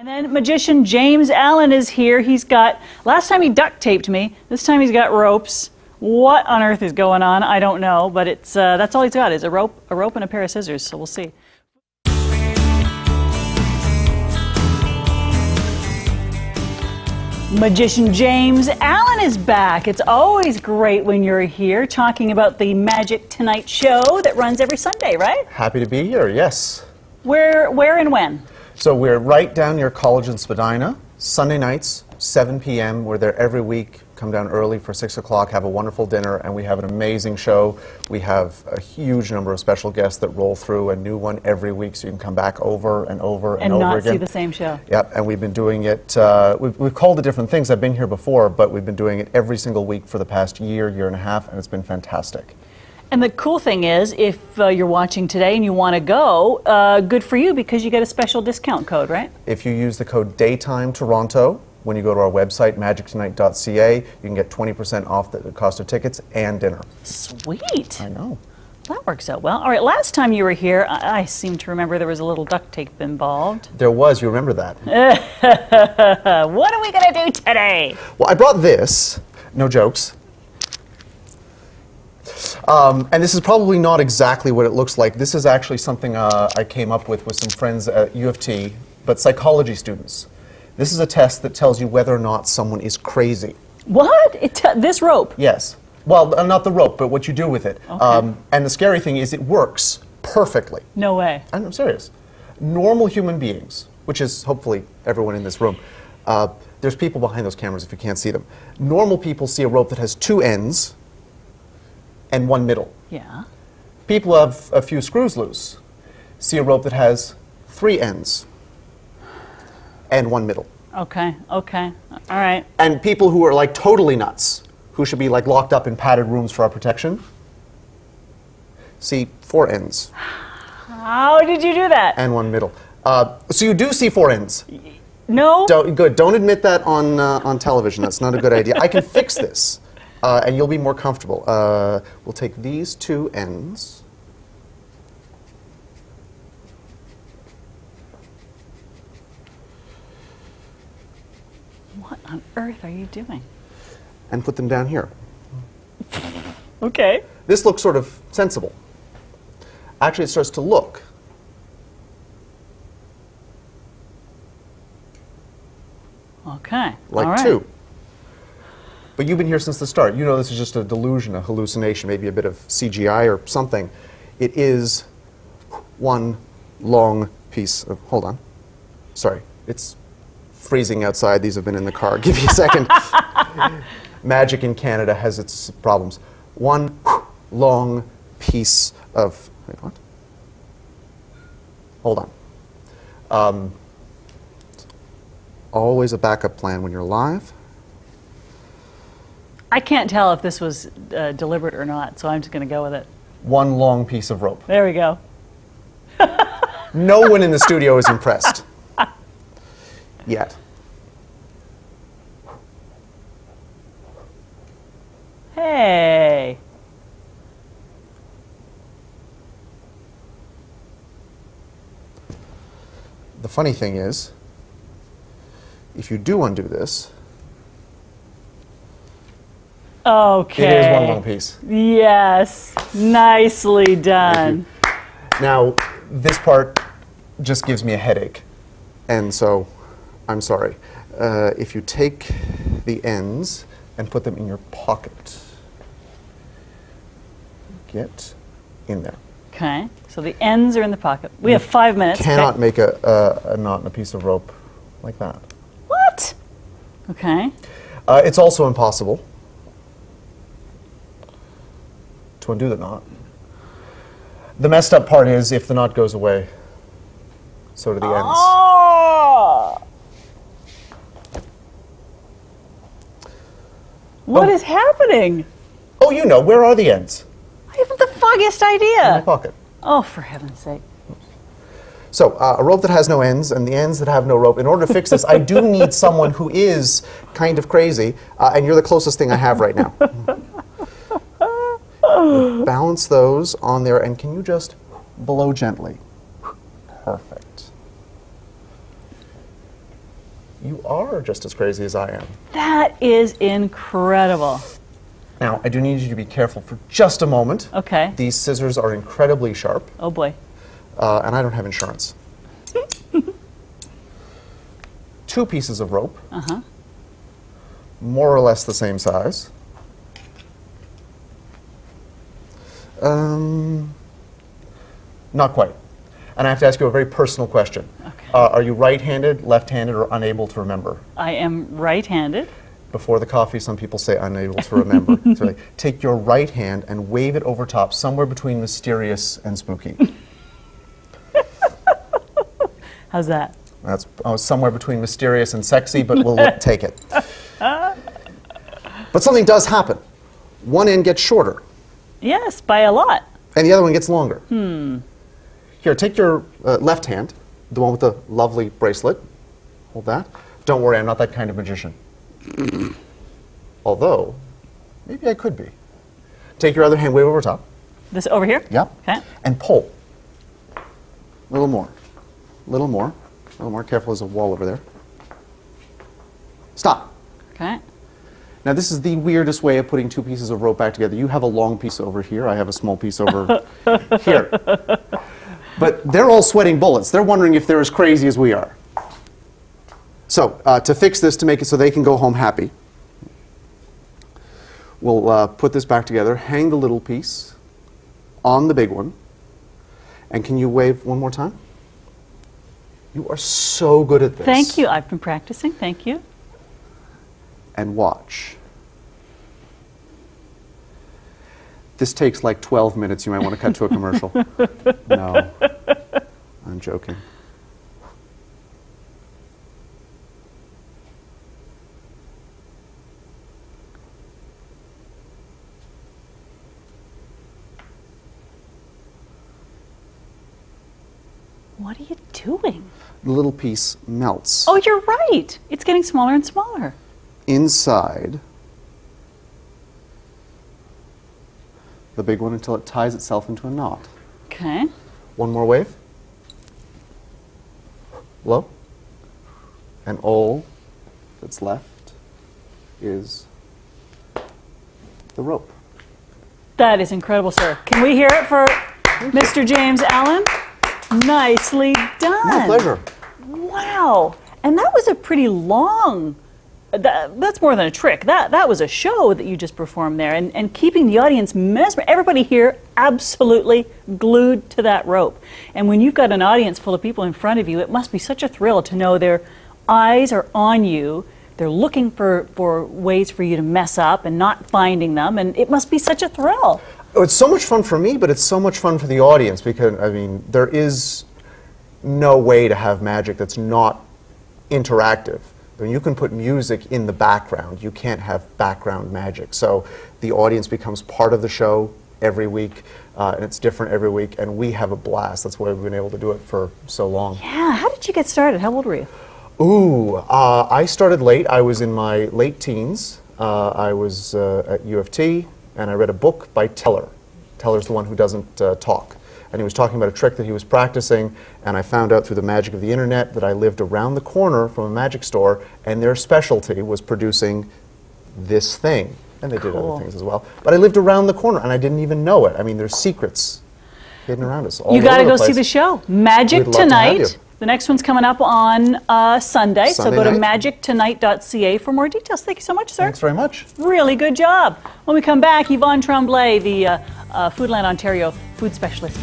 And then magician James Allen is here. He's got, last time he duct taped me, this time he's got ropes. What on earth is going on? I don't know, but it's that's all he's got is a rope and a pair of scissors, so we'll see. Magician James Allen is back. It's always great when you're here talking about the Magic Tonight show that runs every Sunday, right? Happy to be here, yes. Where and when? So we're right down near College in Spadina, Sunday nights, 7 p.m. We're there every week. Come down early for 6 o'clock, have a wonderful dinner, and we have an amazing show. We have a huge number of special guests that roll through, a new one every week, so you can come back over and over and over again. And not see the same show. Yep, and we've been doing it, we've called it different things. I've been here before, but we've been doing it every single week for the past year and a half, and it's been fantastic. And the cool thing is, if you're watching today and you want to go, good for you because you get a special discount code, right? If you use the code Daytime Toronto, when you go to our website, magictonight.ca, you can get 20% off the cost of tickets and dinner. Sweet. I know. That works out well. All right, last time you were here, I seem to remember there was a little duct tape involved. There was, you remember that. What are we going to do today? Well, I brought this, no jokes. And this is probably not exactly what it looks like. This is actually something I came up with some friends at U of T, but psychology students. This is a test that tells you whether or not someone is crazy. What? This rope? Yes. Well, not the rope, but what you do with it. Okay. And the scary thing is it works perfectly. No way. I'm serious. Normal human beings, which is hopefully everyone in this room, there's people behind those cameras if you can't see them. Normal people see a rope that has 2 ends and 1 middle. Yeah. People who have a few screws loose see a rope that has 3 ends and 1 middle. Okay, okay, all right. And people who are like totally nuts, who should be like locked up in padded rooms for our protection, see 4 ends. How did you do that? And 1 middle. So you do see 4 ends. No. Good. Don't admit that on television. That's not a good idea. I can fix this, and you'll be more comfortable. We'll take these 2 ends. What on earth are you doing? And put them down here. Okay. This looks sort of sensible. Actually, it starts to look okay. like all right. 2. But you've been here since the start. You know this is just a delusion, a hallucination, maybe a bit of CGI or something. It is 1 long piece of, hold on. Sorry, it's freezing outside. These have been in the car. Give me a second. Magic in Canada has its problems. 1 long piece of, wait, what? Hold on. Always a backup plan when you're live. I can't tell if this was deliberate or not, so I'm just going to go with it. 1 long piece of rope. There we go. No one in the studio is impressed. Yet. Hey. The funny thing is, if you do undo this, Okay. it is 1 long piece. Yes. Nicely done. Now, this part just gives me a headache, and so I'm sorry. If you take the ends and put them in your pocket, get in there. Okay. So the ends are in the pocket. We have 5 minutes. Cannot make a knot in a piece of rope like that. What? Okay. It's also impossible to undo the knot. The messed up part is if the knot goes away, so do the ends. Oh! What is happening? Oh, you know, where are the ends? I haven't the foggiest In my idea. pocket. Oh, for heaven's sake. So, a rope that has no ends and the ends that have no rope. In order to fix this, I do need someone who is kind of crazy, and you're the closest thing I have right now. Balance those on there, and can you just blow gently? Perfect. You are just as crazy as I am. That is incredible. Now, I do need you to be careful for just a moment. Okay. These scissors are incredibly sharp. Oh boy. And I don't have insurance. 2 pieces of rope. Uh-huh. More or less the same size. Not quite. And I have to ask you a very personal question. Okay. Are you right-handed, left-handed, or unable to remember? I am right-handed. Before the coffee, some people say unable to remember. So like, take your right hand and wave it over top, somewhere between mysterious and spooky. How's that? That's somewhere between mysterious and sexy, but we'll take it. But something does happen. One end gets shorter. Yes, by a lot. And the other one gets longer. Here, take your left hand, the one with the lovely bracelet. Hold that. Don't worry, I'm not that kind of magician. Although, maybe I could be. Take your other hand, wave over top. This over here? Yep. Okay. And pull. A little more. A little more. A little more. Careful, there's a wall over there. Stop. Okay. Now, this is the weirdest way of putting 2 pieces of rope back together. You have a long piece over here. I have a small piece over here. But they're all sweating bullets. They're wondering if they're as crazy as we are. So, to fix this, to make it so they can go home happy, we'll put this back together, hang the little piece on the big one, and can you wave one more time? You are so good at this. Thank you. I've been practicing. Thank you. And watch. This takes like 12 minutes. You might want to cut to a commercial. No, I'm joking. What are you doing? The little piece melts. Oh, you're right. It's getting smaller and smaller. Inside the big one until it ties itself into a knot. Okay. One more wave. Low. And all that's left is the rope. That is incredible, sir. Can we hear it for Mr. James Allen? Nicely done. My pleasure. Wow. And that was a pretty long, that's more than a trick. That was a show that you just performed there. And keeping the audience mesmerized. Everybody here absolutely glued to that rope. And when you've got an audience full of people in front of you, it must be such a thrill to know their eyes are on you. They're looking for ways for you to mess up and not finding them. And it must be such a thrill. Oh, it's so much fun for me, but it's so much fun for the audience because, I mean, there is no way to have magic that's not interactive. I mean, you can put music in the background. You can't have background magic. So the audience becomes part of the show every week, and it's different every week, and we have a blast. That's why we've been able to do it for so long. Yeah, how did you get started? How old were you? Ooh, I started late. I was in my late teens. I was at U of T, and I read a book by Teller. Teller's the one who doesn't talk. And he was talking about a trick that he was practicing, and I found out through the magic of the internet that I lived around the corner from a magic store, and their specialty was producing this thing. And they did other things as well. But I lived around the corner, and I didn't even know it. I mean, there's secrets hidden around us. You got to go see the show. Magic We'd love to have Tonight. you. The next one's coming up on Sunday. So go to night. magictonight.ca for more details. Thank you so much, sir. Thanks very much. Really good job. When we come back, Yvonne Tremblay, the Foodland Ontario food specialist.